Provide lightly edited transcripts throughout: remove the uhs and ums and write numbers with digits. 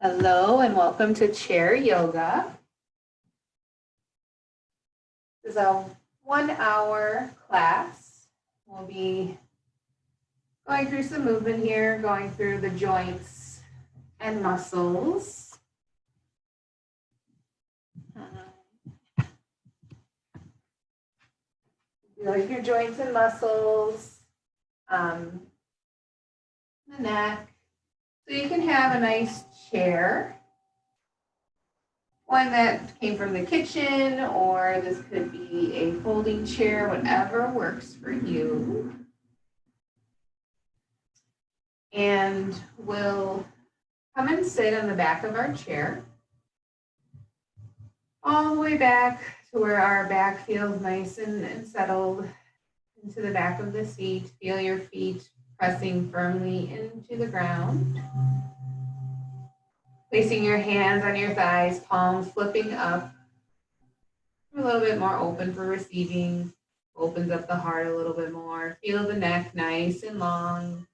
Hello and welcome to Chair Yoga. This is a 1-hour class. We'll be going through some movement here, going through the joints and muscles. Like your joints and muscles, the neck. So you can have a nice chair. One that came from the kitchen, or this could be a folding chair, whatever works for you. And we'll come and sit on the back of our chair, all the way back to where our back feels nice and settled into the back of the seat. Feel your feet pressing firmly into the ground. Placing your hands on your thighs, palms flipping up. A little bit more open for receiving. Opens up the heart a little bit more. Feel the neck nice and long.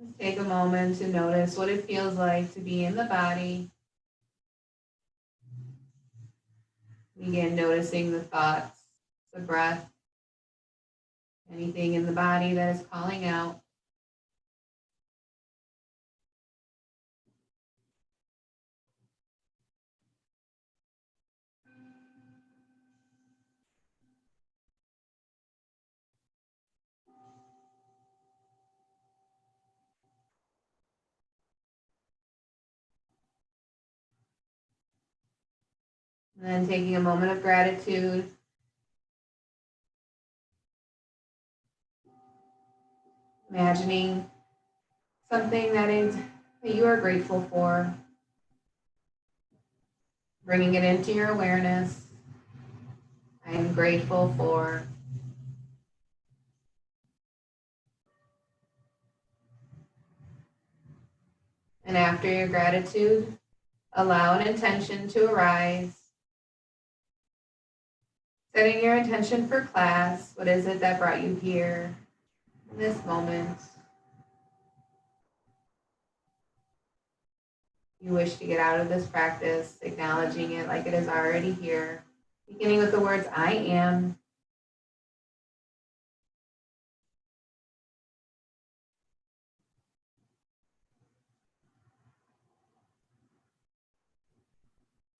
Just take a moment to notice what it feels like to be in the body. Begin noticing the thoughts, the breath, anything in the body that is calling out. And then taking a moment of gratitude. Imagining something that you are grateful for. Bringing it into your awareness. I am grateful for. And after your gratitude, allow an intention to arise. Setting your intention for class. What is it that brought you here in this moment? You wish to get out of this practice, acknowledging it like it is already here. Beginning with the words, I am.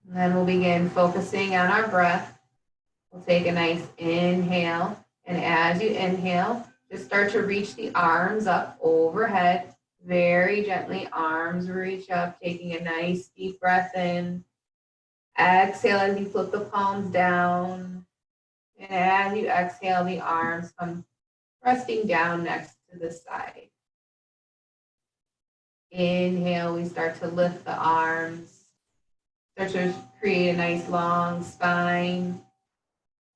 And then we'll begin focusing on our breath. We'll take a nice inhale. And as you inhale, just start to reach the arms up overhead. Very gently, arms reach up, taking a nice deep breath in. Exhale as you flip the palms down. And as you exhale, the arms come resting down next to the side. Inhale, we start to lift the arms. Start to create a nice long spine.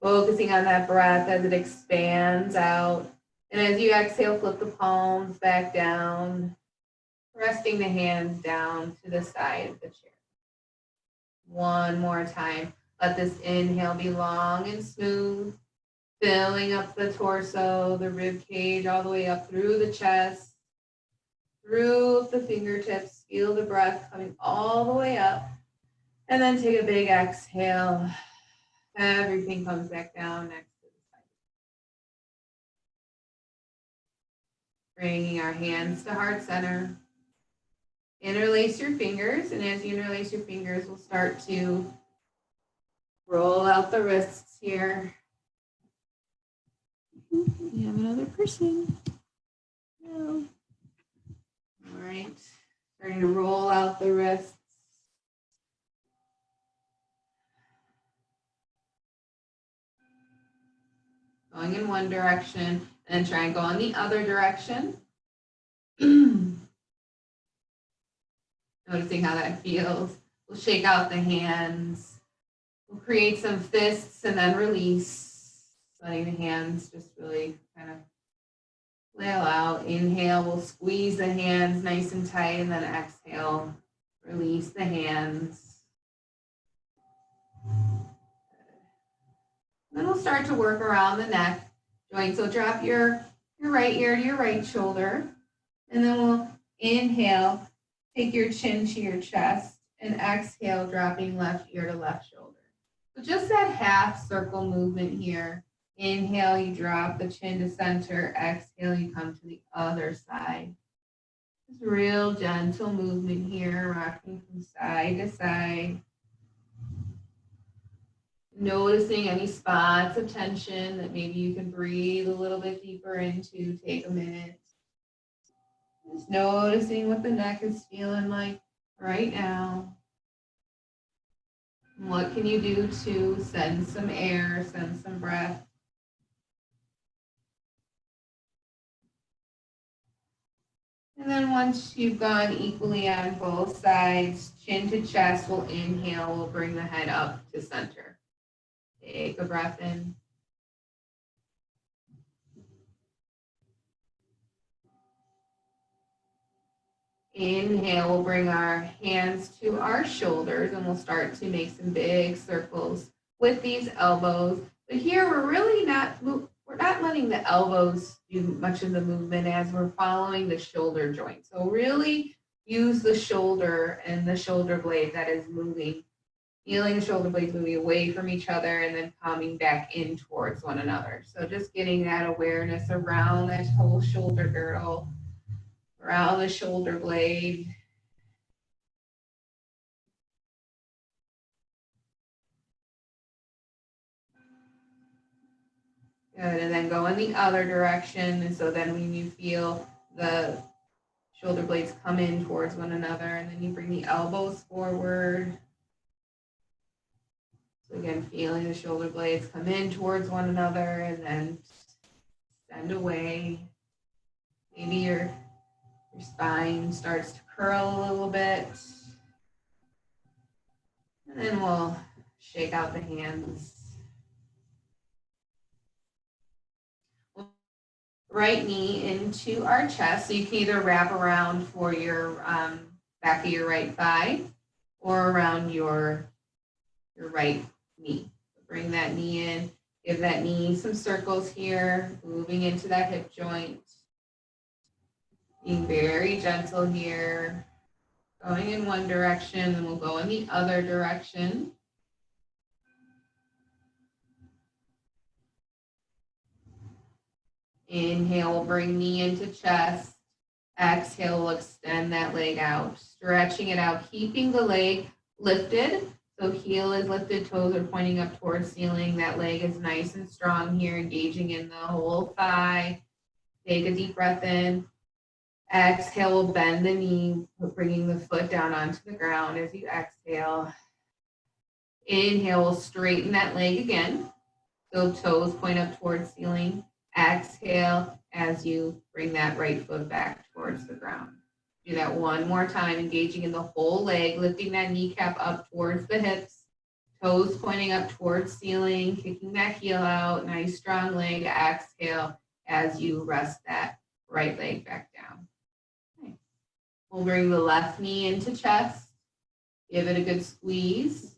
Focusing on that breath as it expands out. And as you exhale, flip the palms back down, resting the hands down to the side of the chair. One more time. Let this inhale be long and smooth, filling up the torso, the rib cage, all the way up through the chest, through the fingertips. Feel the breath coming all the way up. And then take a big exhale. Everything comes back down next to the side. Bringing our hands to heart center. Interlace your fingers, and as you interlace your fingers, we'll start to roll out the wrists here. We have another person. No. All right. Starting to roll out the wrists. Going in one direction, and then try and go in the other direction. Noticing how that feels. We'll shake out the hands. We'll create some fists and then release. Letting the hands just really kind of flail out. Inhale, we'll squeeze the hands nice and tight, and then exhale, release the hands. Then we'll start to work around the neck joint. So drop your right ear to your right shoulder. And then we'll inhale, take your chin to your chest, and exhale, dropping left ear to left shoulder. So just that half circle movement here. Inhale, you drop the chin to center. Exhale, you come to the other side. Just real gentle movement here, rocking from side to side. Noticing any spots of tension that maybe you can breathe a little bit deeper into. Take a minute. Just noticing what the neck is feeling like right now. And what can you do to send some air, send some breath? And then once you've gone equally on both sides, chin to chest, we'll inhale, we'll bring the head up to center. Take a breath in. Inhale, we'll bring our hands to our shoulders and we'll start to make some big circles with these elbows. But here we're not letting the elbows do much of the movement as we're following the shoulder joint. So really use the shoulder and the shoulder blade that is moving, feeling the shoulder blades moving away from each other and then coming back in towards one another. So just getting that awareness around that whole shoulder girdle, around the shoulder blade. Good, and then go in the other direction. And so then when you feel the shoulder blades come in towards one another, and then you bring the elbows forward. So again, feeling the shoulder blades come in towards one another and then send away. Maybe your spine starts to curl a little bit. And then we'll shake out the hands. Right knee into our chest. So you can either wrap around for your back of your right thigh or around your right knee. So bring that knee in, give that knee some circles here, moving into that hip joint. Being very gentle here. Going in one direction, and we'll go in the other direction. Inhale, we'll bring knee into chest. Exhale, we'll extend that leg out, stretching it out, keeping the leg lifted. So heel is lifted, toes are pointing up towards ceiling. That leg is nice and strong here, engaging in the whole thigh. Take a deep breath in. Exhale, we'll bend the knee, bringing the foot down onto the ground as you exhale. Inhale, we'll straighten that leg again. So toes point up towards ceiling. Exhale as you bring that right foot back towards the ground. Do that one more time, engaging in the whole leg, lifting that kneecap up towards the hips, toes pointing up towards ceiling, kicking that heel out, nice strong leg. Exhale as you rest that right leg back down. Okay. We'll bring the left knee into chest, give it a good squeeze.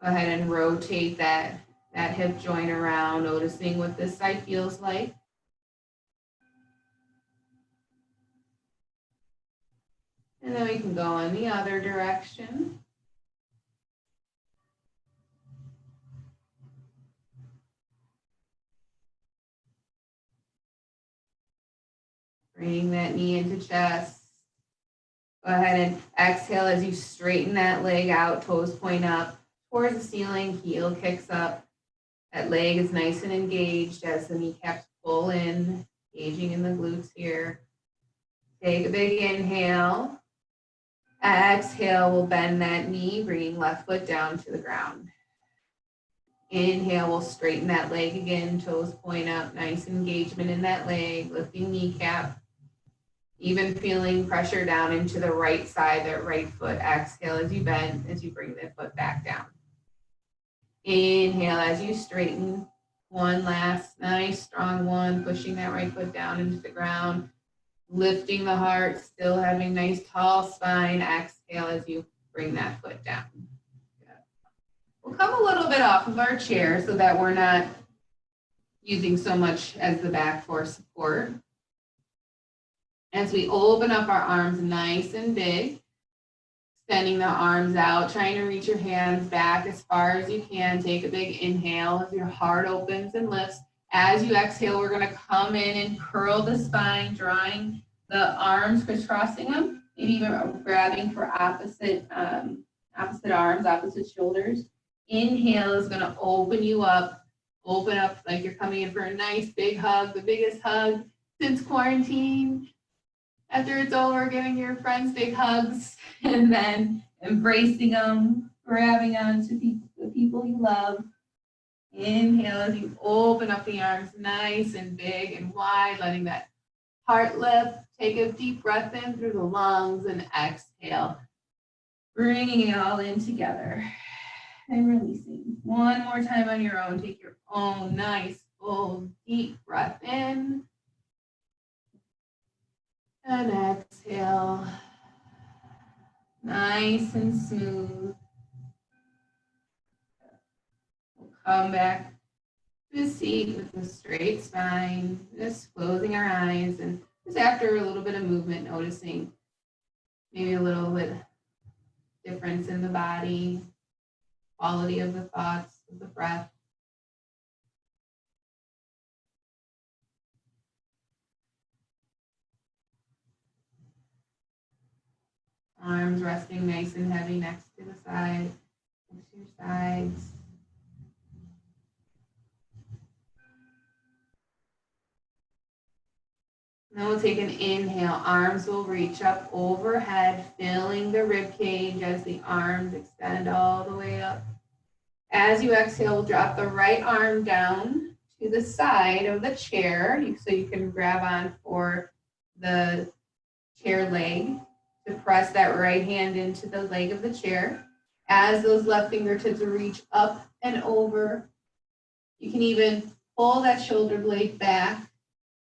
Go ahead and rotate that hip joint around, noticing what this side feels like. And then we can go in the other direction. Bringing that knee into chest. Go ahead and exhale as you straighten that leg out, toes point up towards the ceiling, heel kicks up. That leg is nice and engaged as the kneecaps pull in, engaging in the glutes here. Take a big inhale. Exhale, we'll bend that knee, bringing left foot down to the ground. Inhale, we'll straighten that leg again, toes point up, nice engagement in that leg, lifting kneecap. Even feeling pressure down into the right side, that right foot. Exhale as you bend, as you bring the foot back down. Inhale as you straighten. One last nice strong one, pushing that right foot down into the ground. Lifting the heart, still having nice tall spine. Exhale as you bring that foot down. Good. We'll come a little bit off of our chair so that we're not using so much as the back for support. As we open up our arms nice and big, extending the arms out, trying to reach your hands back as far as you can. Take a big inhale as your heart opens and lifts. As you exhale, we're going to come in and curl the spine, drawing the arms, crisscrossing them, maybe even grabbing for opposite arms, opposite shoulders. Inhale is going to open you up. Open up like you're coming in for a nice big hug, the biggest hug since quarantine. After it's over, giving your friends big hugs and then embracing them, grabbing onto the people you love. Inhale as you open up the arms nice and big and wide, letting that heart lift. Take a deep breath in through the lungs and exhale, bringing it all in together and releasing. One more time on your own. Take your own nice, full, deep breath in. And exhale, nice and smooth. We'll come back to the seat with a straight spine, just closing our eyes, and just after a little bit of movement, noticing maybe a little bit difference in the body, quality of the thoughts, of the breath. Arms resting nice and heavy next to the side, next to your sides. Then we'll take an inhale. Arms will reach up overhead, filling the rib cage as the arms extend all the way up. As you exhale, we'll drop the right arm down to the side of the chair so you can grab on for the chair leg to press that right hand into the leg of the chair. As those left fingertips reach up and over, you can even pull that shoulder blade back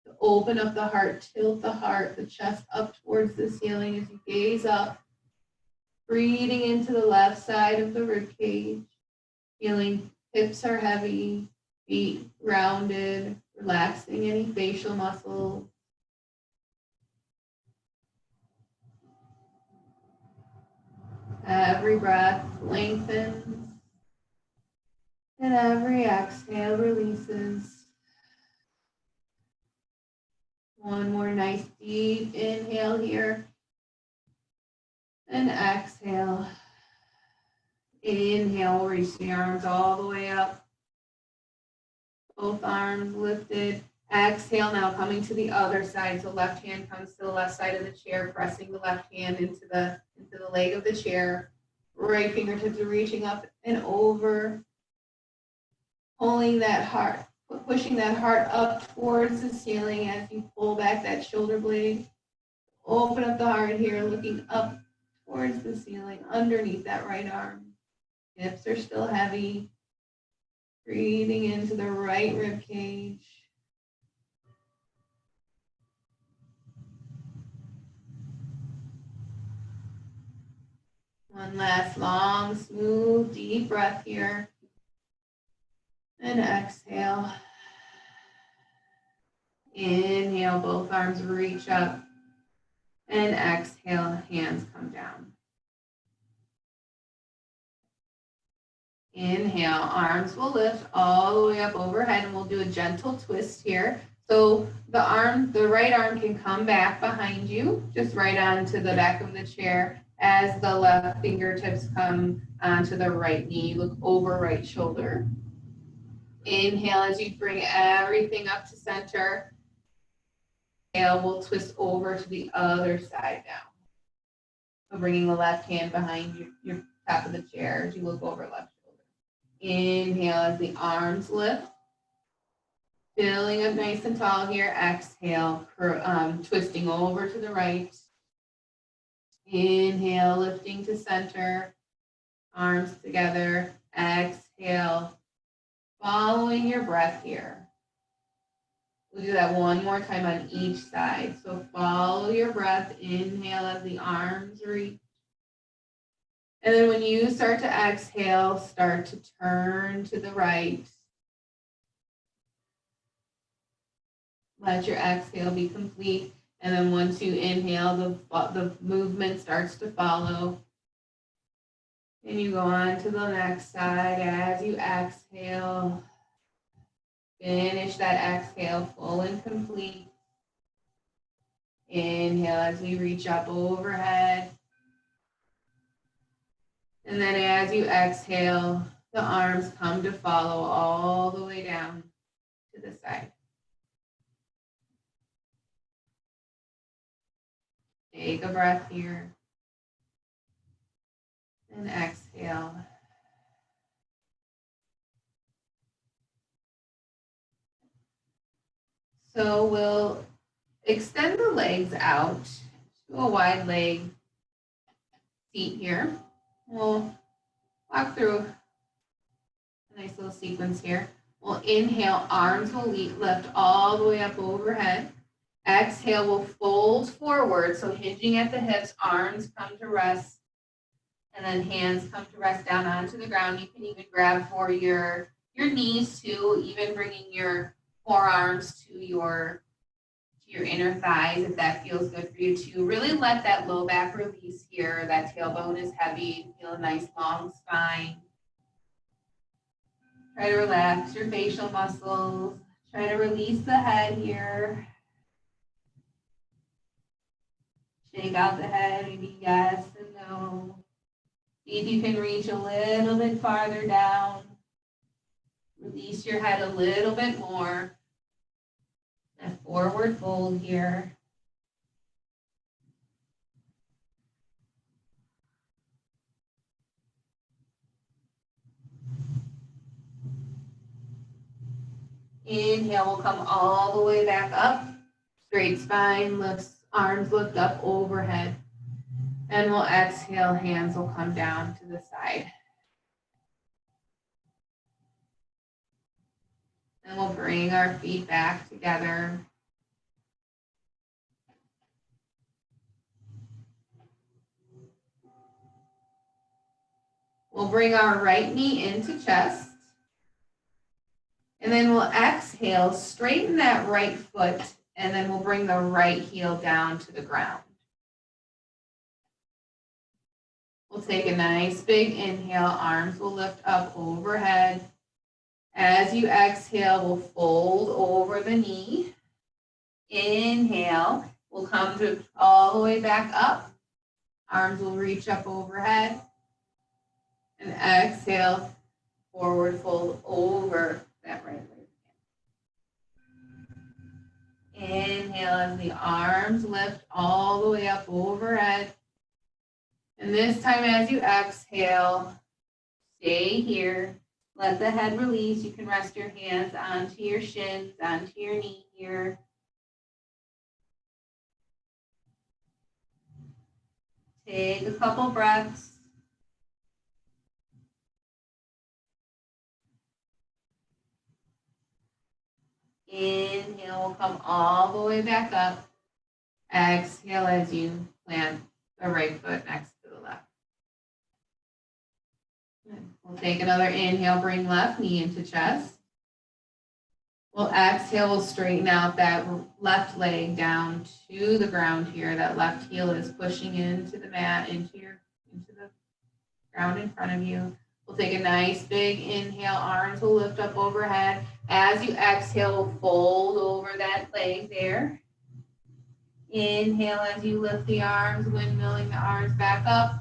to open up the heart, tilt the chest up towards the ceiling as you gaze up, breathing into the left side of the rib cage, feeling hips are heavy, feet rounded, relaxing any facial muscles. Every breath lengthens, and every exhale releases. One more nice deep inhale here, and exhale. Inhale, reach the arms all the way up. Both arms lifted. Exhale, now coming to the other side. So left hand comes to the left side of the chair, pressing the left hand into the leg of the chair. Right fingertips are reaching up and over. Pulling that heart, pushing that heart up towards the ceiling as you pull back that shoulder blade. Open up the heart here, looking up towards the ceiling, underneath that right arm. Hips are still heavy. Breathing into the right rib cage. One last long, smooth, deep breath here. And exhale. Inhale, both arms reach up. And exhale, hands come down. Inhale, arms will lift all the way up overhead, and we'll do a gentle twist here. So the right arm can come back behind you, just right onto the back of the chair as the left fingertips come onto the right knee. Look over right shoulder. Inhale as you bring everything up to center. Exhale, we'll twist over to the other side now. So bringing the left hand behind your top of the chair as you look over left. Inhale as the arms lift. Filling up nice and tall here. Exhale, twisting over to the right. Inhale, lifting to center. Arms together. Exhale. Following your breath here. We'll do that one more time on each side. So follow your breath. Inhale as the arms reach. And then when you start to exhale, start to turn to the right. Let your exhale be complete. And then once you inhale, the movement starts to follow. And you go on to the next side as you exhale. Finish that exhale full and complete. Inhale as we reach up overhead. And then as you exhale, the arms come to follow all the way down to the side. Take a breath here. And exhale. So we'll extend the legs out to a wide leg seat here. We'll walk through a nice little sequence here. We'll inhale, arms will lift all the way up overhead. Exhale, we'll fold forward, so hinging at the hips, arms come to rest, and then hands come to rest down onto the ground. You can even grab for your knees too, even bringing your forearms to your inner thighs if that feels good for you too. Really let that low back release here. That tailbone is heavy. Feel a nice long spine. Try to relax your facial muscles. Try to release the head here. Shake out the head, maybe yes and no. See if you can reach a little bit farther down. Release your head a little bit more. That forward fold here. Inhale, we'll come all the way back up. Straight spine, arms lift up overhead. And we'll exhale, hands will come down to the side. And we'll bring our feet back together. We'll bring our right knee into chest. And then we'll exhale, straighten that right foot, and then we'll bring the right heel down to the ground. We'll take a nice big inhale, arms will lift up overhead. As you exhale, we'll fold over the knee. Inhale, we'll come to all the way back up. Arms will reach up overhead. And exhale, forward fold over that right leg. Inhale as the arms lift all the way up overhead. And this time as you exhale, stay here. Let the head release. You can rest your hands onto your shins, onto your knee here. Take a couple breaths. Inhale, we'll come all the way back up. Exhale as you plant the right foot next to the left. We'll take another inhale, bring left knee into chest. We'll exhale, we'll straighten out that left leg down to the ground here. That left heel is pushing into the mat, into the ground in front of you. We'll take a nice big inhale, arms will lift up overhead. As you exhale, we'll fold over that leg there. Inhale as you lift the arms, windmilling the arms back up.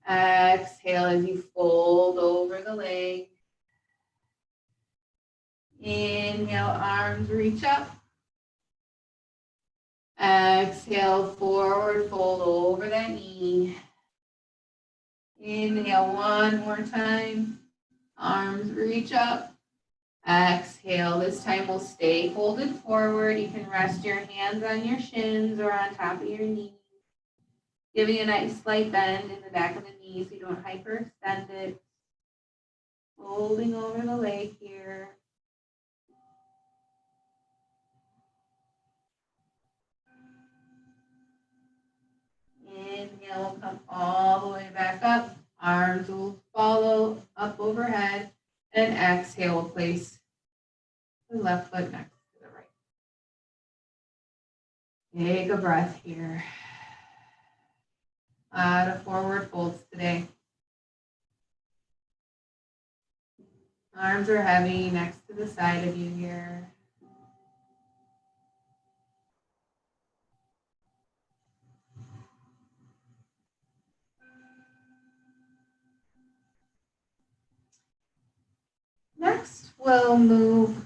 Exhale as you fold over the leg. Inhale, arms reach up. Exhale, forward fold over that knee. Inhale one more time. Arms reach up. Exhale. This time we'll stay folded forward. You can rest your hands on your shins or on top of your knees. Giving a nice slight bend in the back of the knee so you don't hyperextend it. Folding over the leg here. Inhale, will come all the way back up. Arms will follow up overhead. And exhale, we'll place the left foot next to the right. Take a breath here. A lot of forward folds today. Arms are heavy next to the side of you here. Next, we'll move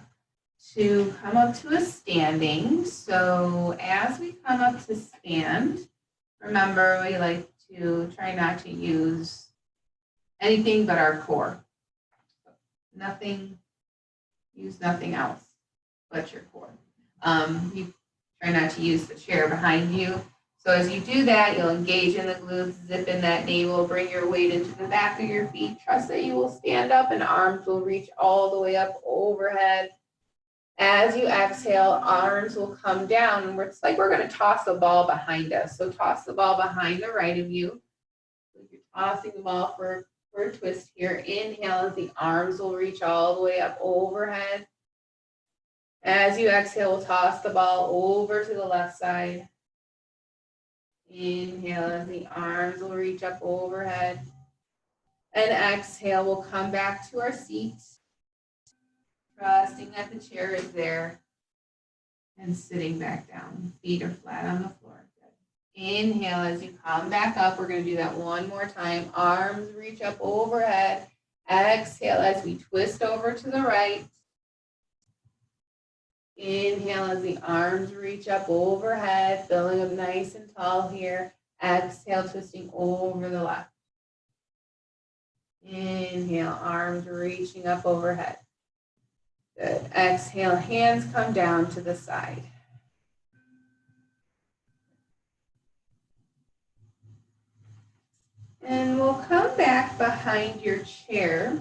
to come up to a standing. So as we come up to stand, remember we like to try not to use anything but our core. Use nothing else but your core. You try not to use the chair behind you. So as you do that, you'll engage in the glutes, zip in that navel, bring your weight into the back of your feet. Trust that you will stand up and arms will reach all the way up overhead. As you exhale, arms will come down. And it's like we're going to toss a ball behind us. So toss the ball behind the right of you. So you're tossing the ball for a twist here. Inhale as the arms will reach all the way up overhead. As you exhale, we'll toss the ball over to the left side. Inhale as the arms will reach up overhead. And exhale, we'll come back to our seats. Trusting that the chair is there. And sitting back down. Feet are flat on the floor. Good. Inhale as you come back up. We're going to do that one more time. Arms reach up overhead. Exhale as we twist over to the right. Inhale as the arms reach up overhead, filling up nice and tall here. Exhale, twisting over the left. Inhale, arms reaching up overhead. Good. Exhale, hands come down to the side. And we'll come back behind your chair.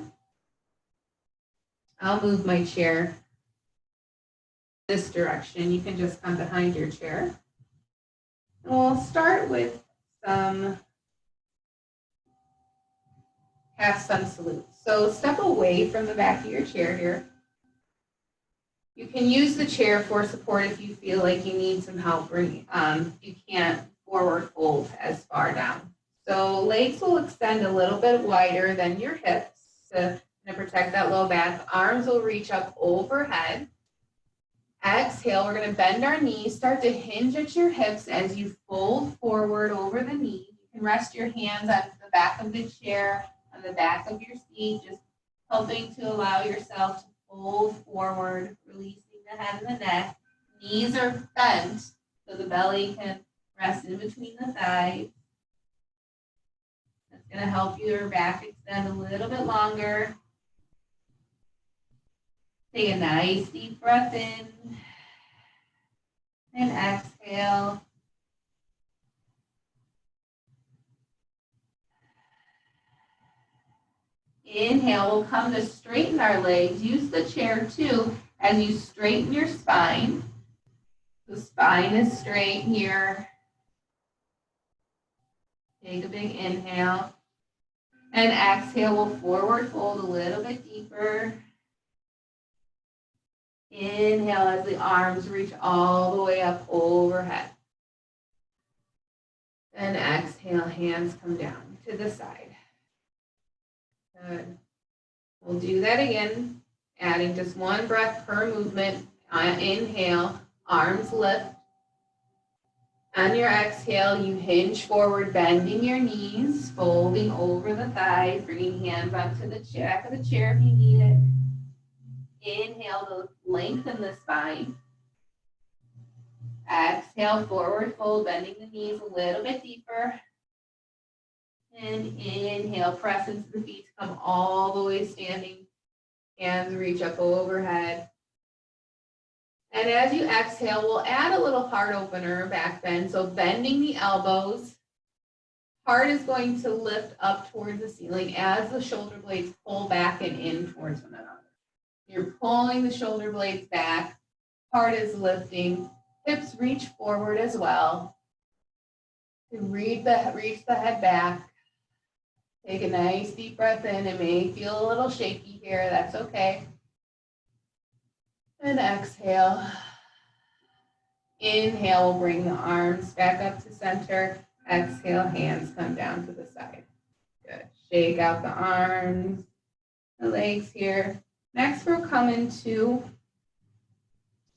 I'll move my chair this direction. You can just come behind your chair. And we'll start with some half sun salute. So step away from the back of your chair here. You can use the chair for support if you feel like you need some help or you can't forward fold as far down. So legs will extend a little bit wider than your hips to protect that low back. Arms will reach up overhead. Exhale, we're going to bend our knees, start to hinge at your hips as you fold forward over the knee. You can rest your hands on the back of the chair, on the back of your seat, just helping to allow yourself to fold forward, releasing the head and the neck. Knees are bent, so the belly can rest in between the thighs. That's going to help your back extend a little bit longer. Take a nice deep breath in and exhale. Inhale, we'll come to straighten our legs. Use the chair too as you straighten your spine. The spine is straight here. Take a big inhale. And exhale, we'll forward fold a little bit deeper. Inhale as the arms reach all the way up overhead. And exhale, hands come down to the side. Good. We'll do that again, adding just one breath per movement. Inhale, arms lift. On your exhale, you hinge forward, bending your knees, folding over the thighs, bringing hands onto the back of the chair if you need it. Inhale to lengthen the spine. Exhale, forward fold, bending the knees a little bit deeper. And inhale, press into the feet to come all the way standing. Hands reach up overhead. And as you exhale, we'll add a little heart opener, back bend. So bending the elbows. Heart is going to lift up towards the ceiling as the shoulder blades pull back and in towards one another. You're pulling the shoulder blades back. Heart is lifting. Hips reach forward as well. You reach the head back. Take a nice deep breath in. It may feel a little shaky here. That's okay. And exhale. Inhale, we'll bring the arms back up to center. Exhale, hands come down to the side. Good. Shake out the arms, the legs here. Next, we'll come into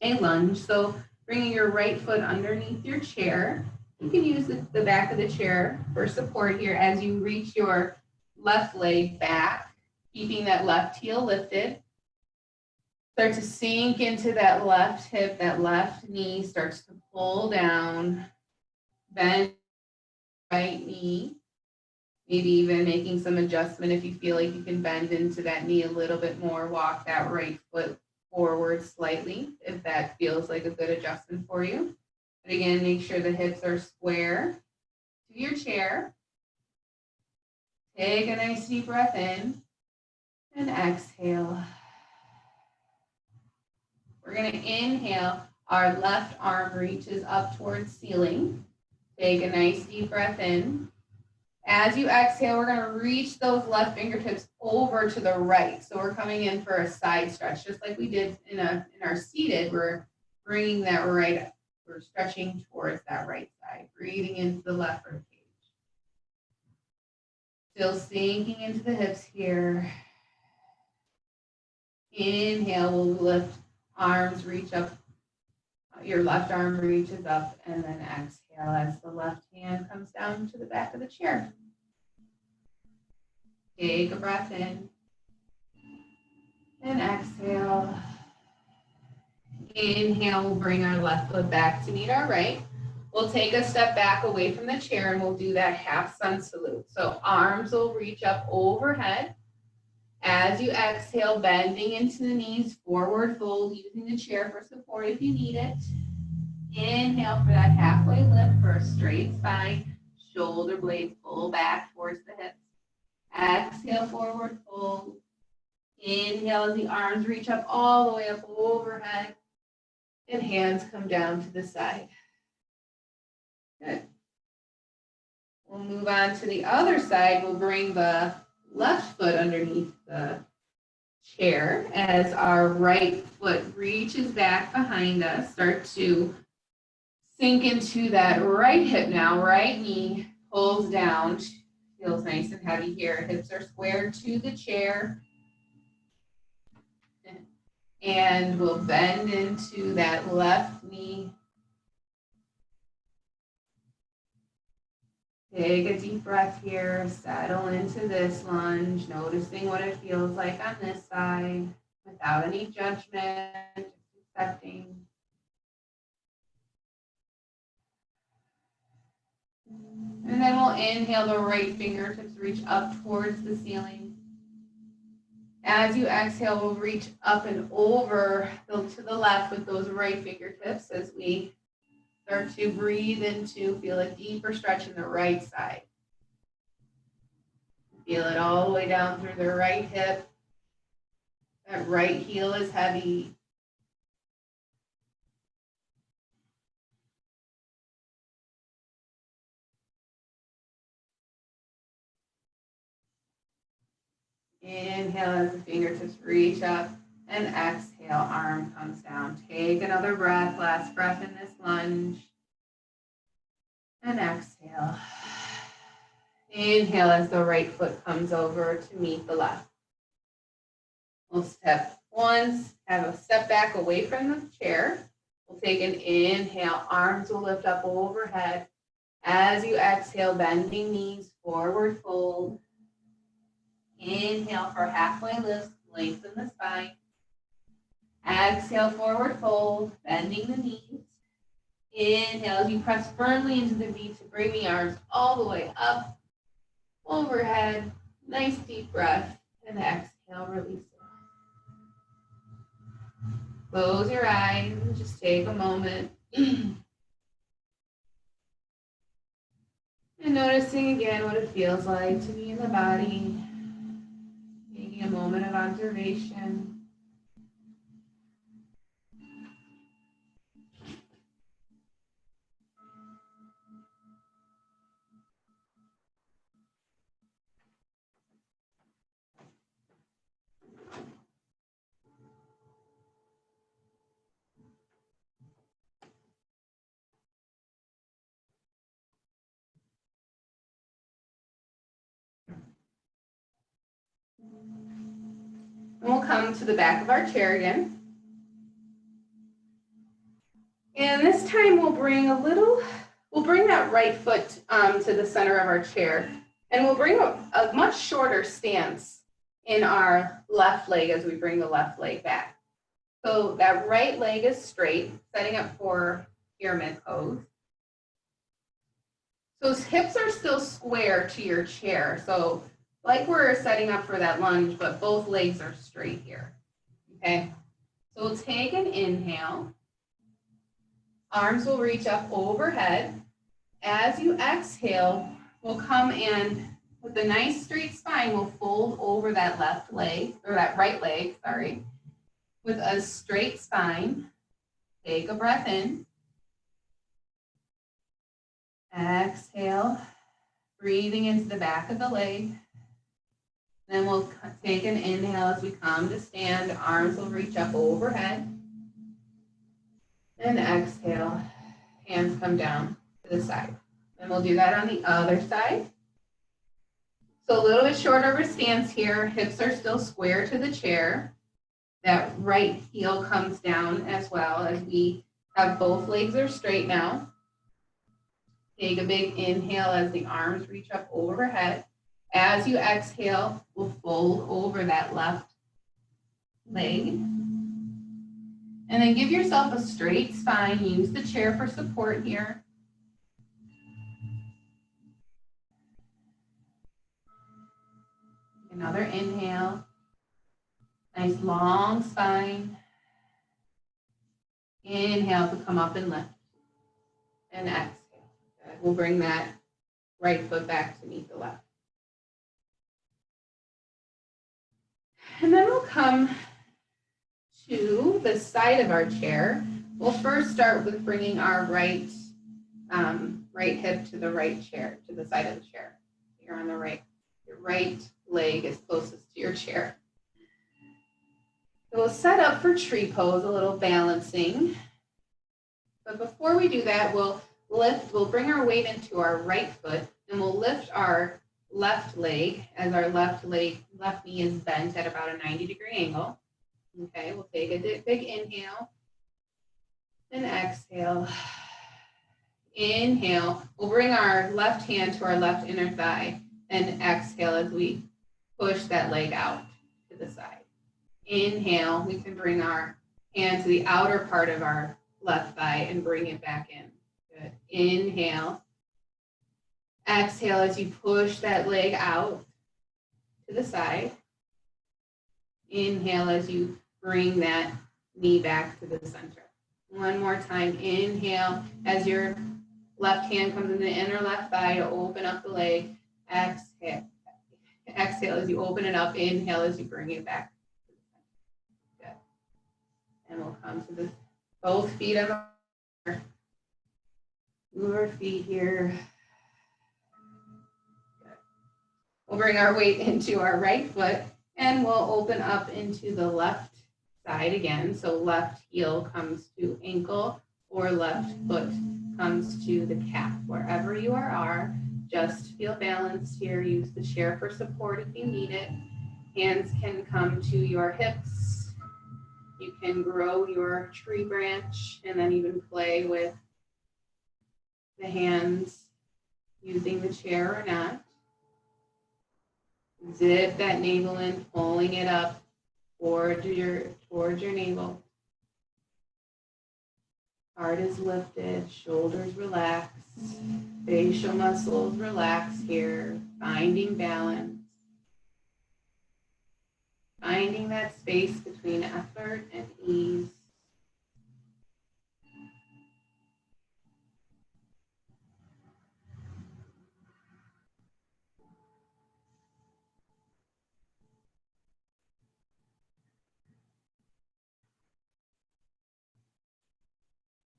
a lunge. So bringing your right foot underneath your chair. You can use the back of the chair for support here as you reach your left leg back, keeping that left heel lifted. Start to sink into that left hip, that left knee starts to pull down. Bend right knee. Maybe even making some adjustment if you feel like you can bend into that knee a little bit more. Walk that right foot forward slightly if that feels like a good adjustment for you. But again, make sure the hips are square to your chair. Take a nice deep breath in and exhale. We're going to inhale. Our left arm reaches up towards ceiling. Take a nice deep breath in. As you exhale, we're going to reach those left fingertips over to the right. So we're coming in for a side stretch, just like we did in our seated. We're bringing that right, we're stretching towards that right side, breathing into the left rib cage. Still sinking into the hips here. Inhale, we'll lift, arms reach up. Your left arm reaches up, and then exhale as the left hand comes down to the back of the chair. Take a breath in and exhale. Inhale, we'll bring our left foot back to meet our right. We'll take a step back away from the chair and we'll do that half sun salute. So arms will reach up overhead. As you exhale, bending into the knees, forward fold, using the chair for support if you need it. Inhale for that halfway lift for a straight spine. Shoulder blades pull back towards the hips. Exhale, forward fold. Inhale as the arms reach up all the way up overhead. And hands come down to the side. Good. We'll move on to the other side. We'll bring the left foot underneath the chair as our right foot reaches back behind us. Start to sink into that right hip now. Right knee pulls down. Feels nice and heavy here. Hips are squared to the chair. And we'll bend into that left knee. Take a deep breath here, settle into this lunge, noticing what it feels like on this side without any judgment, just accepting. And then we'll inhale, the right fingertips reach up towards the ceiling. As you exhale, we'll reach up and over to the left with those right fingertips as we start to breathe into, feel a deeper stretch in the right side. Feel it all the way down through the right hip. That right heel is heavy. Inhale as the fingertips reach up, and exhale, arm comes down. Take another breath, last breath in this lunge. And exhale. Inhale as the right foot comes over to meet the left. We'll step once, have a step back away from the chair. We'll take an inhale, arms will lift up overhead. As you exhale, bending knees, forward fold. Inhale for halfway lift, lengthen the spine. Exhale, forward fold, bending the knees. Inhale as you press firmly into the V to bring the arms all the way up, overhead. Nice deep breath, and exhale, release it. Close your eyes and just take a moment. And noticing again what it feels like to be in the body. Taking a moment of observation. And we'll come to the back of our chair again. And this time we'll bring that right foot to the center of our chair. And we'll bring a much shorter stance in our left leg as we bring the left leg back. So that right leg is straight, setting up for pyramid pose. Those hips are still square to your chair. So like we're setting up for that lunge, but both legs are straight here, okay? So we'll take an inhale. Arms will reach up overhead. As you exhale, we'll come and with a nice straight spine, we'll fold over that left leg, or that right leg, sorry. With a straight spine, take a breath in. Exhale, breathing into the back of the leg. Then we'll take an inhale as we come to stand. Arms will reach up overhead. And exhale, hands come down to the side. And we'll do that on the other side. So a little bit shorter of a stance here. Hips are still square to the chair. That right heel comes down as well as we have both legs are straight now. Take a big inhale as the arms reach up overhead. As you exhale, we'll fold over that left leg. And then give yourself a straight spine. Use the chair for support here. Another inhale. Nice long spine. Inhale to come up and lift. And exhale. Good. We'll bring that right foot back to meet the left. And then we'll come to the side of our chair. We'll first start with bringing our right hip to the right chair, to the side of the chair. You're on the right. Your right leg is closest to your chair. So we'll set up for tree pose, a little balancing. But before we do that, we'll bring our weight into our right foot, and we'll lift our left leg as our left knee is bent at about a 90-degree angle. Okay, we'll take a big inhale and exhale. Inhale, we'll bring our left hand to our left inner thigh and exhale as we push that leg out to the side. Inhale, we can bring our hand to the outer part of our left thigh and bring it back in. Good. Inhale. Exhale as you push that leg out to the side. Inhale as you bring that knee back to the center. One more time. Inhale as your left hand comes in the inner left thigh to open up the leg. Exhale. Exhale as you open it up. Inhale as you bring it back. Good. And we'll come to both feet on the floor. Move our feet here. Good. We'll bring our weight into our right foot and we'll open up into the left side again. So left heel comes to ankle or left foot comes to the calf. Wherever you are, just feel balanced here. Use the chair for support if you need it. Hands can come to your hips. You can grow your tree branch and then even play with the hands using the chair or not. Zip that navel in, pulling it up towards your navel. Heart is lifted, shoulders relax, facial muscles relax here, finding balance. Finding that space between effort and ease.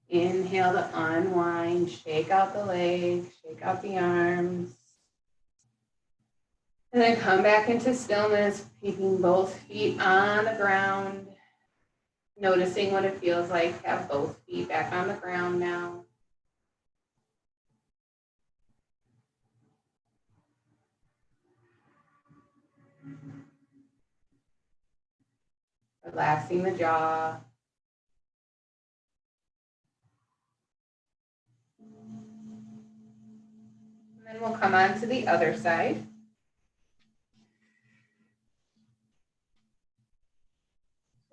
Inhale to unwind, shake out the legs, shake out the arms. And then come back into stillness, keeping both feet on the ground. Noticing what it feels like to have both feet back on the ground now. Relaxing the jaw. And then we'll come on to the other side.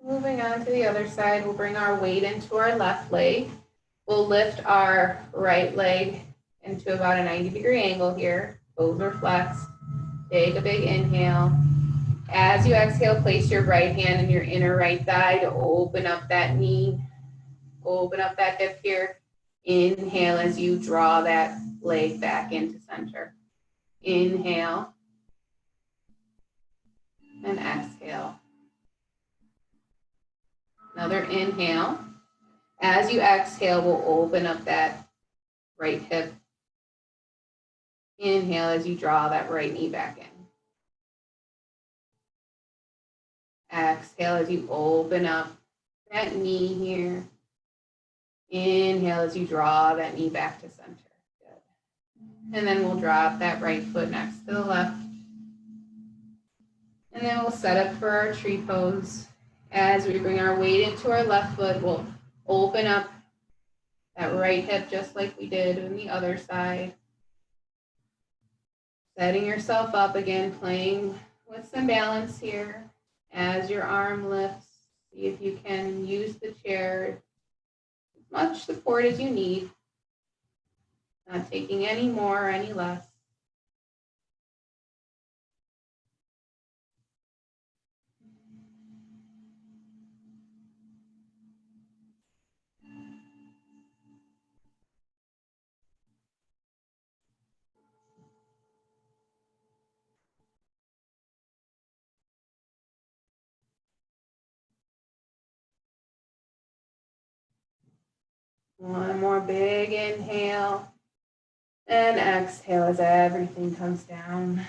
Moving on to the other side, we'll bring our weight into our left leg. We'll lift our right leg into about a 90-degree angle here. Toes are flexed. Take a big inhale. As you exhale, place your right hand in your inner right thigh to open up that knee. Open up that hip here. Inhale as you draw that leg back into center. Inhale. And exhale. Another inhale. As you exhale, we'll open up that right hip. Inhale as you draw that right knee back in. Exhale as you open up that knee here. Inhale as you draw that knee back to center. Good. And then we'll drop that right foot next to the left. And then we'll set up for our tree pose. As we bring our weight into our left foot, we'll open up that right hip just like we did on the other side. Setting yourself up again, playing with some balance here. As your arm lifts, see if you can use the chair as much support as you need. Not taking any more or any less. One more big inhale and exhale as everything comes down.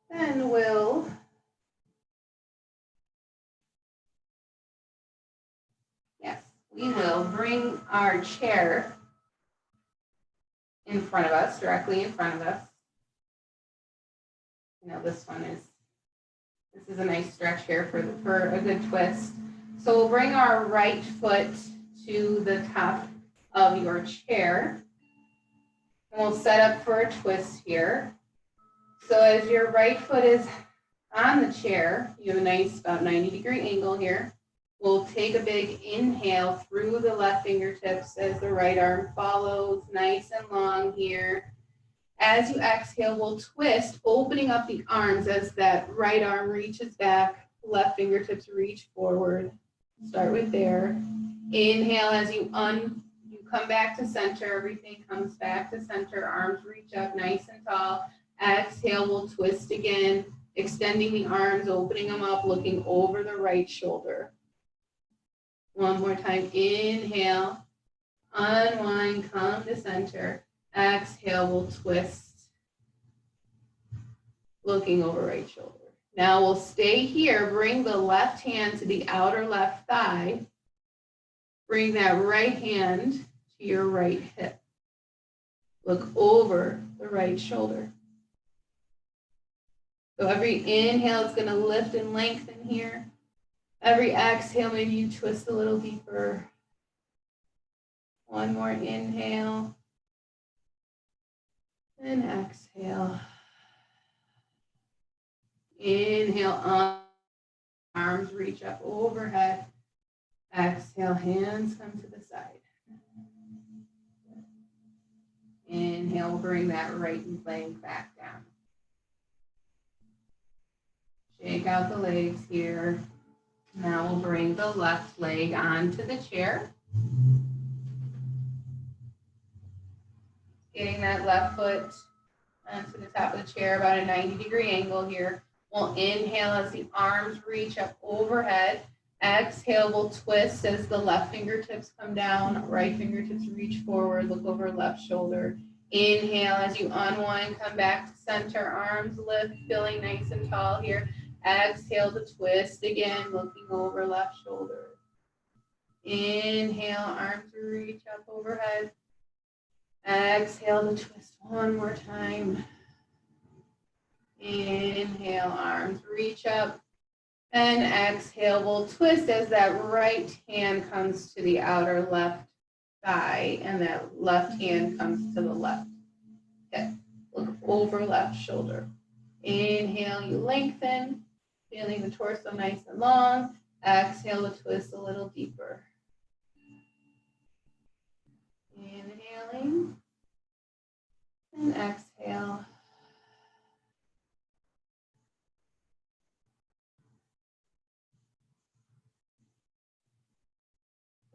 Then we will bring our chair in front of us, directly in front of us. You know, this is a nice stretch here for a good twist. So we'll bring our right foot to the top of your chair. And we'll set up for a twist here. So as your right foot is on the chair, you have a nice about 90-degree angle here. We'll take a big inhale through the left fingertips as the right arm follows, nice and long here. As you exhale, we'll twist, opening up the arms as that right arm reaches back, left fingertips reach forward. Start with there. Inhale as you come back to center, everything comes back to center, arms reach up nice and tall. Exhale, we'll twist again, extending the arms, opening them up, looking over the right shoulder. One more time, inhale, unwind, come to center. Exhale, we'll twist, looking over right shoulder. Now we'll stay here, bring the left hand to the outer left thigh. Bring that right hand to your right hip. Look over the right shoulder. So every inhale is going to lift and lengthen here. Every exhale, maybe you twist a little deeper. One more inhale. And exhale. Inhale, arms reach up overhead. Exhale, hands come to the side. Inhale, bring that right leg back down. Shake out the legs here. Now we'll bring the left leg onto the chair. Getting that left foot onto the top of the chair, about a 90-degree angle here. We'll inhale as the arms reach up overhead. Exhale, we'll twist as the left fingertips come down, right fingertips reach forward, look over left shoulder. Inhale as you unwind, come back to center, arms lift, feeling nice and tall here. Exhale to twist again, looking over left shoulder. Inhale, arms reach up overhead. Exhale to twist one more time. Inhale, arms reach up. And exhale, we'll twist as that right hand comes to the outer left thigh and that left hand comes to the left hip. Look over left shoulder. Inhale, you lengthen, feeling the torso nice and long. Exhale to twist a little deeper. Inhaling and exhale.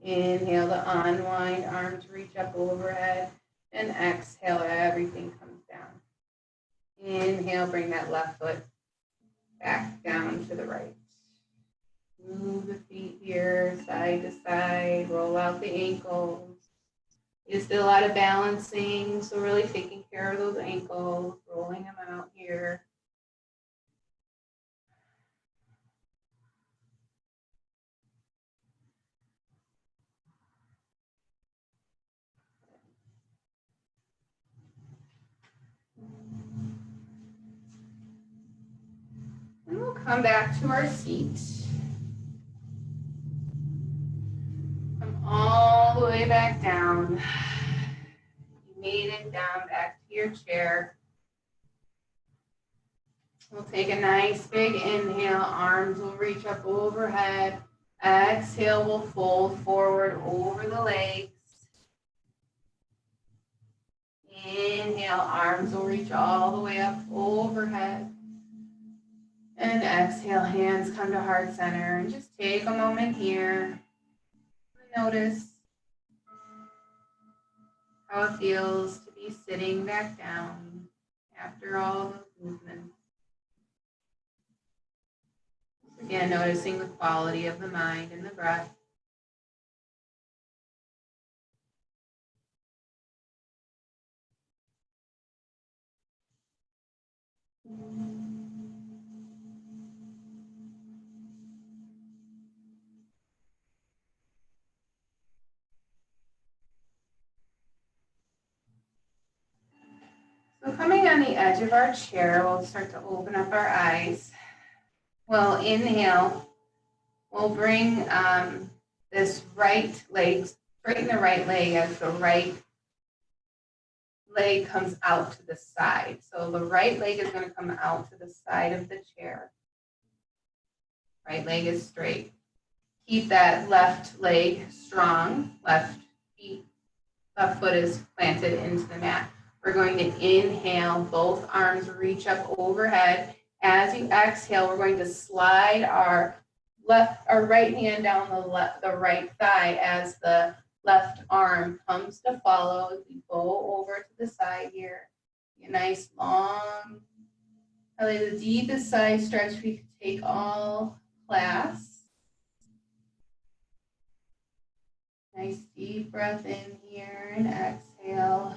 Inhale to unwind, arms reach up overhead, and exhale, everything comes down. Inhale, bring that left foot back down to the right. Move the feet here, side to side, roll out the ankles. You just did a lot of balancing, so really taking care of those ankles, rolling them out here. And we'll come back to our seat. Come all the way back down. You made it down back to your chair. We'll take a nice big inhale. Arms will reach up overhead. Exhale, we'll fold forward over the legs. Inhale, arms will reach all the way up overhead. And exhale, hands come to heart center. And just take a moment here. Notice how it feels to be sitting back down after all those movements. Again, noticing the quality of the mind and the breath. So coming on the edge of our chair, we'll start to open up our eyes. We'll inhale. We'll bring this right leg, straighten the right leg as the right leg comes out to the side. So the right leg is going to come out to the side of the chair. Right leg is straight. Keep that left leg strong. Left foot is planted into the mat. We're going to inhale, both arms reach up overhead. As you exhale, we're going to slide our right hand down the right thigh as the left arm comes to follow as we go over to the side here. A nice long, probably the deepest side stretch we could take all class. Nice deep breath in here and exhale.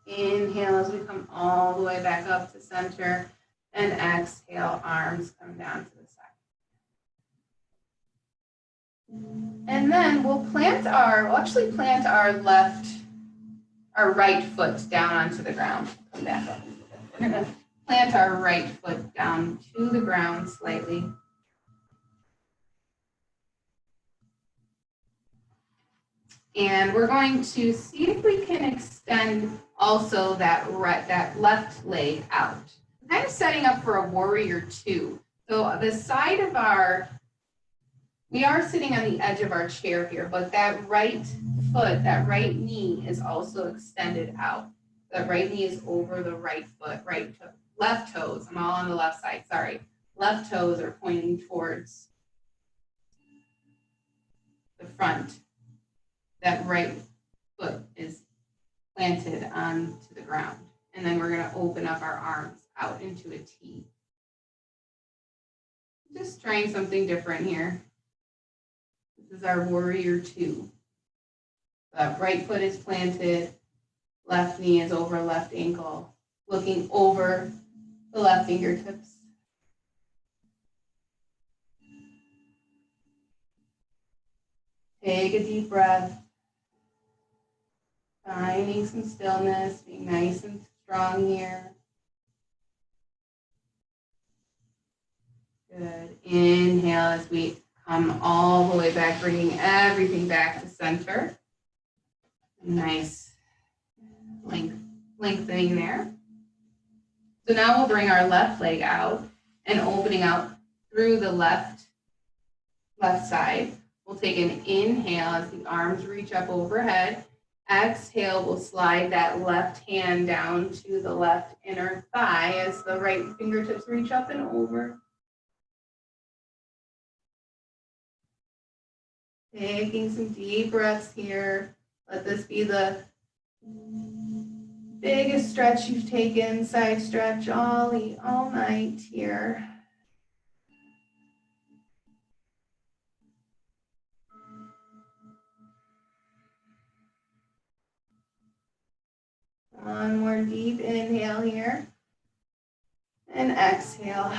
Inhale as we come all the way back up to center, and exhale, arms come down to the side. And then we'll actually plant our right foot down onto the ground. Come back up. We're gonna plant our right foot down to the ground slightly. And we're going to see if we can extend also that left leg out. Kind of setting up for a warrior two. So the side of we are sitting on the edge of our chair here, but that right foot, that right knee is also extended out. That right knee is over the right foot, left toes. I'm all on the left side, sorry. Left toes are pointing towards the front. That right foot is planted onto the ground. And then we're going to open up our arms out into a T. Just trying something different here. This is our warrior two. That right foot is planted, left knee is over left ankle. looking over the left fingertips. Take a deep breath. Finding some stillness, being nice and strong here. Good. Inhale as we come all the way back, bringing everything back to center. Nice lengthening there. So now we'll bring our left leg out and opening out through the left side. We'll take an inhale as the arms reach up overhead. Exhale, we'll slide that left hand down to the left inner thigh as the right fingertips reach up and over. Taking some deep breaths here. Let this be the biggest stretch you've taken, side stretch all night here. One more deep inhale here. And exhale.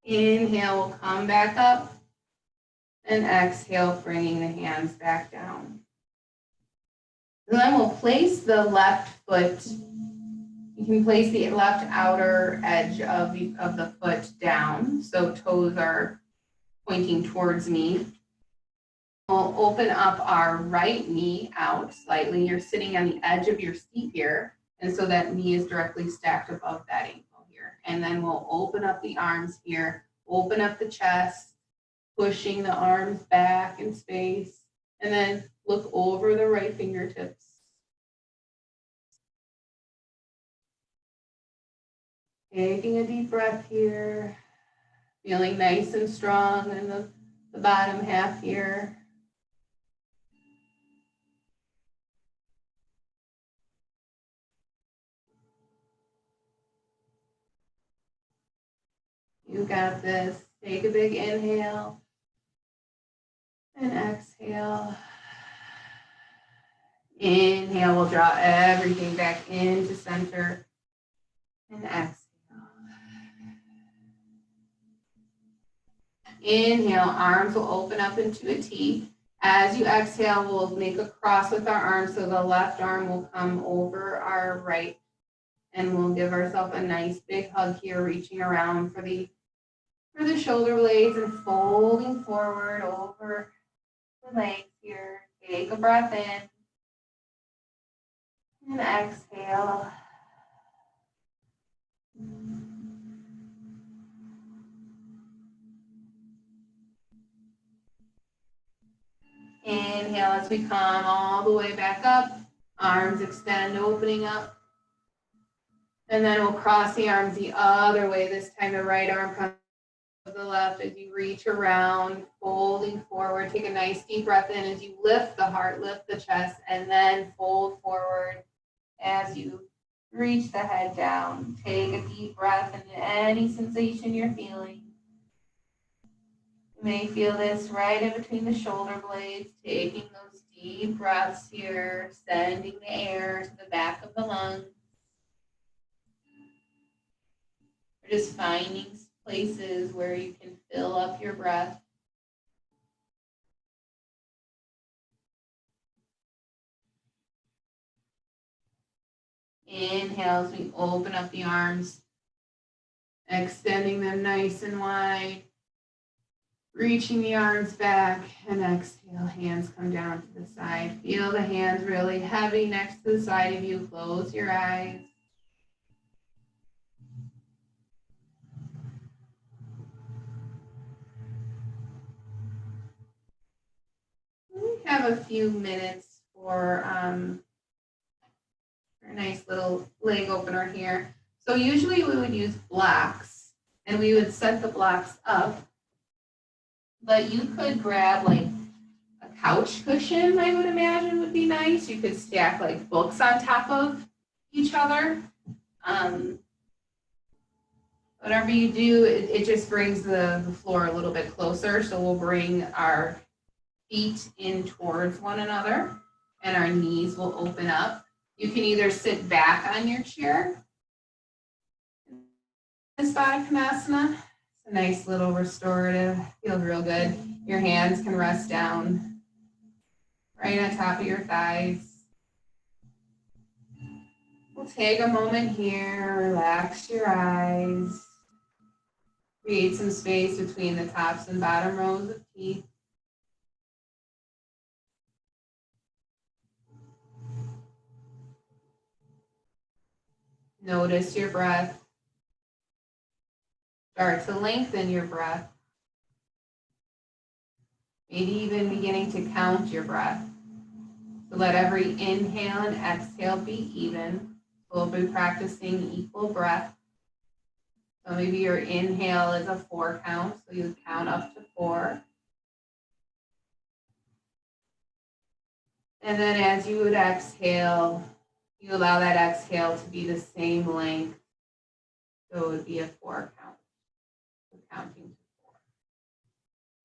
Inhale, we'll come back up. And exhale, bringing the hands back down. And then we'll place the left foot. You can place the left outer edge of the foot down, so toes are pointing towards me. We'll open up our right knee out slightly. You're sitting on the edge of your seat here, and so that knee is directly stacked above that ankle here. And then we'll open up the arms here, open up the chest, pushing the arms back in space, and then look over the right fingertips. Taking a deep breath here, feeling nice and strong in the bottom half here. You got this. Take a big inhale and exhale. Inhale, we'll draw everything back into center and exhale. Inhale, arms will open up into a T. As you exhale, we'll make a cross with our arms, so the left arm will come over our right, and we'll give ourselves a nice big hug here, reaching around for the shoulder blades and folding forward over the legs here. Take a breath in and exhale. Inhale as we come all the way back up. Arms extend, opening up. And then we'll cross the arms the other way. This time the right arm comes to the left as you reach around, folding forward. Take a nice deep breath in as you lift the heart, lift the chest, and then fold forward as you reach the head down. Take a deep breath into any sensation you're feeling. You may feel this right in between the shoulder blades, taking those deep breaths here, sending the air to the back of the lungs. Or just finding places where you can fill up your breath. Inhale as we open up the arms, extending them nice and wide, reaching the arms back, and exhale, hands come down to the side. Feel the hands really heavy next to the side of you. Close your eyes. We have a few minutes for a nice little leg opener here. So usually we would use blocks, and we would set the blocks up. But you could grab like a couch cushion, I would imagine would be nice. You could stack like books on top of each other. Whatever you do, it just brings the floor a little bit closer. So we'll bring our feet in towards one another and our knees will open up. You can either sit back on your chair in this Baddha Konasana. It's a nice little restorative, feels real good. Your hands can rest down right on top of your thighs. We'll take a moment here, relax your eyes. Create some space between the tops and bottom rows of teeth. Notice your breath. Start to lengthen your breath. Maybe even beginning to count your breath. So let every inhale and exhale be even. We'll be practicing equal breath. So maybe your inhale is a 4 count, so you count up to 4. And then as you would exhale, you allow that exhale to be the same length. So it would be a 4 count. So counting to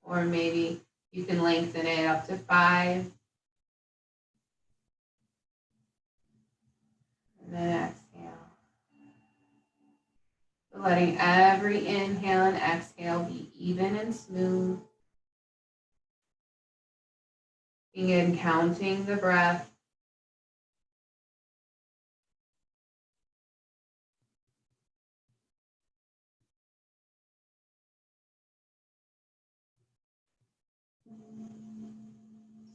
4. Or maybe you can lengthen it up to 5. And then exhale. So letting every inhale and exhale be even and smooth. Begin counting the breath.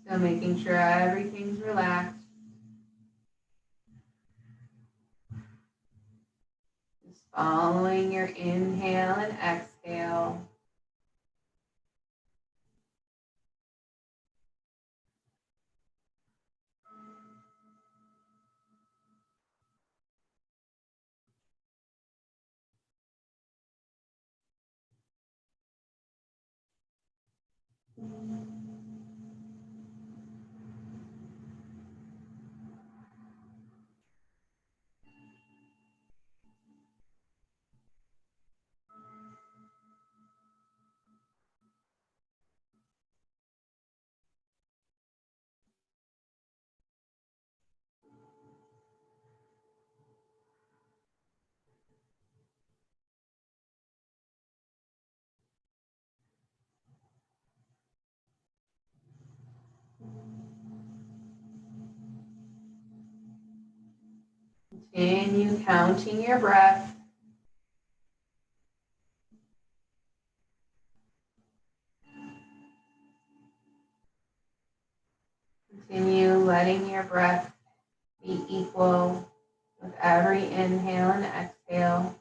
So making sure everything's relaxed. Just following your inhale and exhale. Continue counting your breath. Continue letting your breath be equal with every inhale and exhale.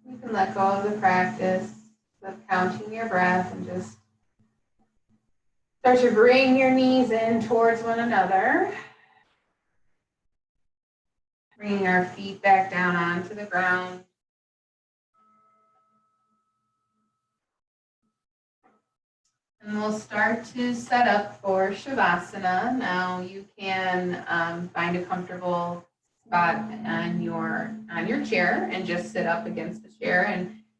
You can let go of the practice of counting your breath and just start to bring your knees in towards one another. Bringing our feet back down onto the ground. And we'll start to set up for Shavasana. Now you can find a comfortable spot on your chair and just sit up against the chair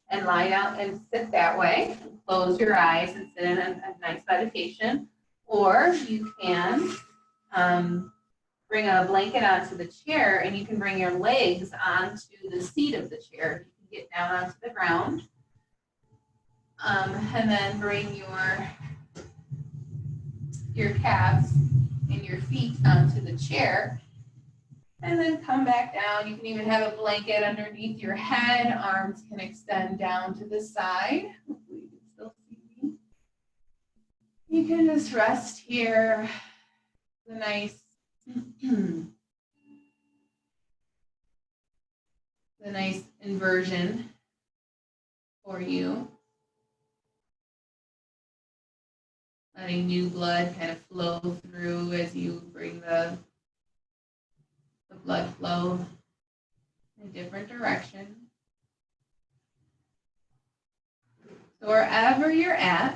and lie down and sit that way. Close your eyes and sit in a nice meditation. Or you can bring a blanket onto the chair and you can bring your legs onto the seat of the chair. You can get down onto the ground. And then bring your calves and your feet onto the chair. And then come back down. You can even have a blanket underneath your head. Arms can extend down to the side. Hopefully you can still see me. You can just rest here. The nice The nice inversion for you. Letting new blood kind of flow through as you bring the blood flow in a different direction. So wherever you're at,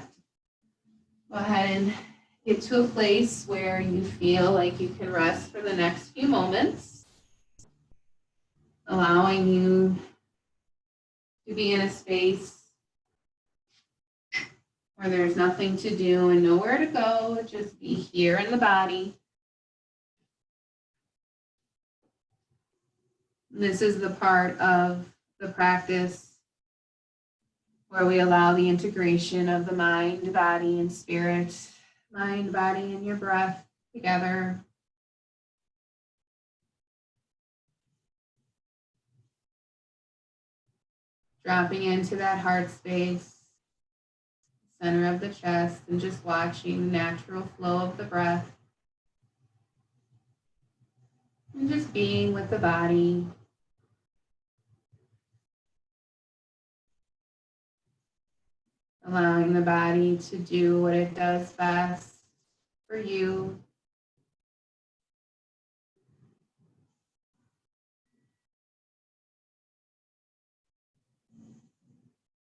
go ahead and get to a place where you feel like you can rest for the next few moments, allowing you to be in a space where there's nothing to do and nowhere to go, just be here in the body. This is the part of the practice where we allow the integration of the mind, body, and spirit, mind, body, and your breath together. Dropping into that heart space, center of the chest, and just watching the natural flow of the breath. And just being with the body. Allowing the body to do what it does best for you.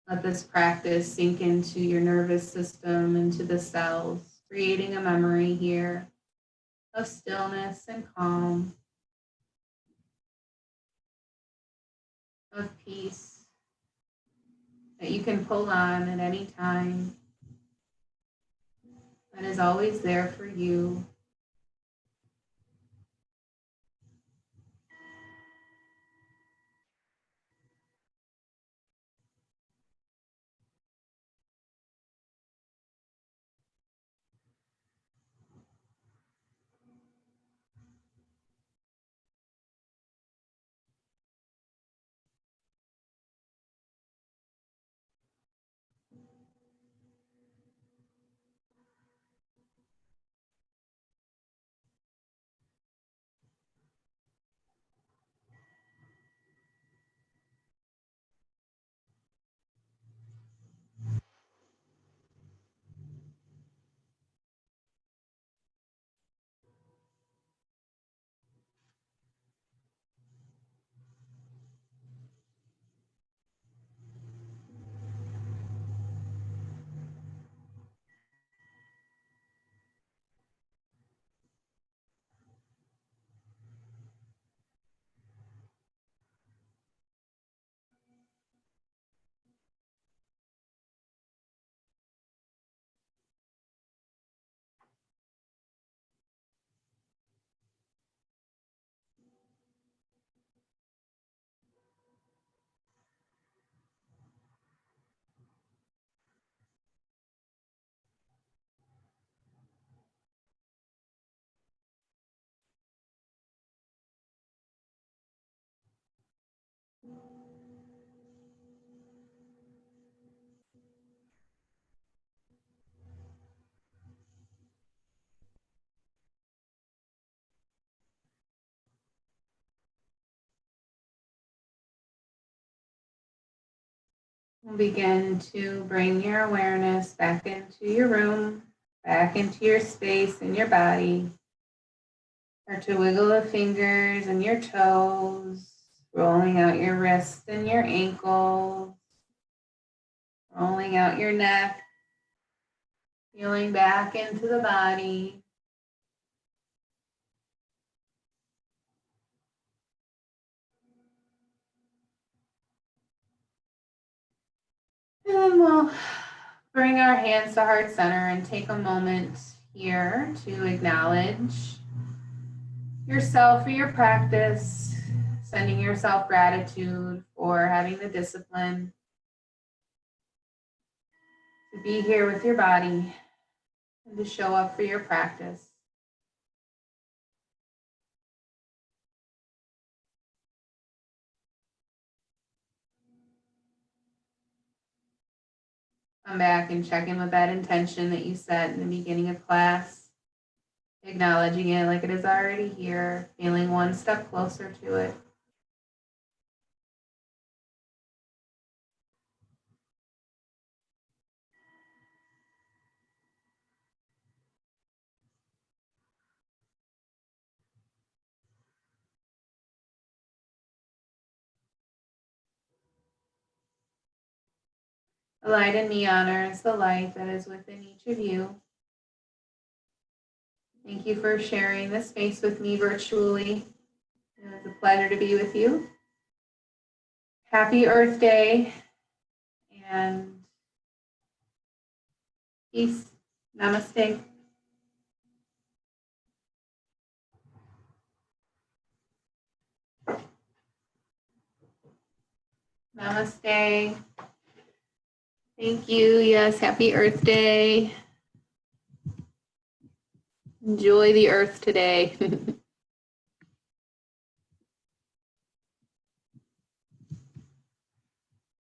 Let this practice sink into your nervous system, into the cells, creating a memory here of stillness and calm, of peace that you can pull on at any time, that is always there for you. We'll begin to bring your awareness back into your room, back into your space and your body. Start to wiggle the fingers and your toes, rolling out your wrists and your ankles, rolling out your neck, feeling back into the body. And then we'll bring our hands to heart center and take a moment here to acknowledge yourself for your practice, sending yourself gratitude for having the discipline to be here with your body and to show up for your practice. Come back and check in with that intention that you set in the beginning of class, acknowledging it like it is already here, feeling one step closer to it. The light in me honors the light that is within each of you. Thank you for sharing this space with me virtually. It was a pleasure to be with you. Happy Earth Day and peace. Namaste. Namaste. Thank you. Yes, happy Earth Day. Enjoy the earth today.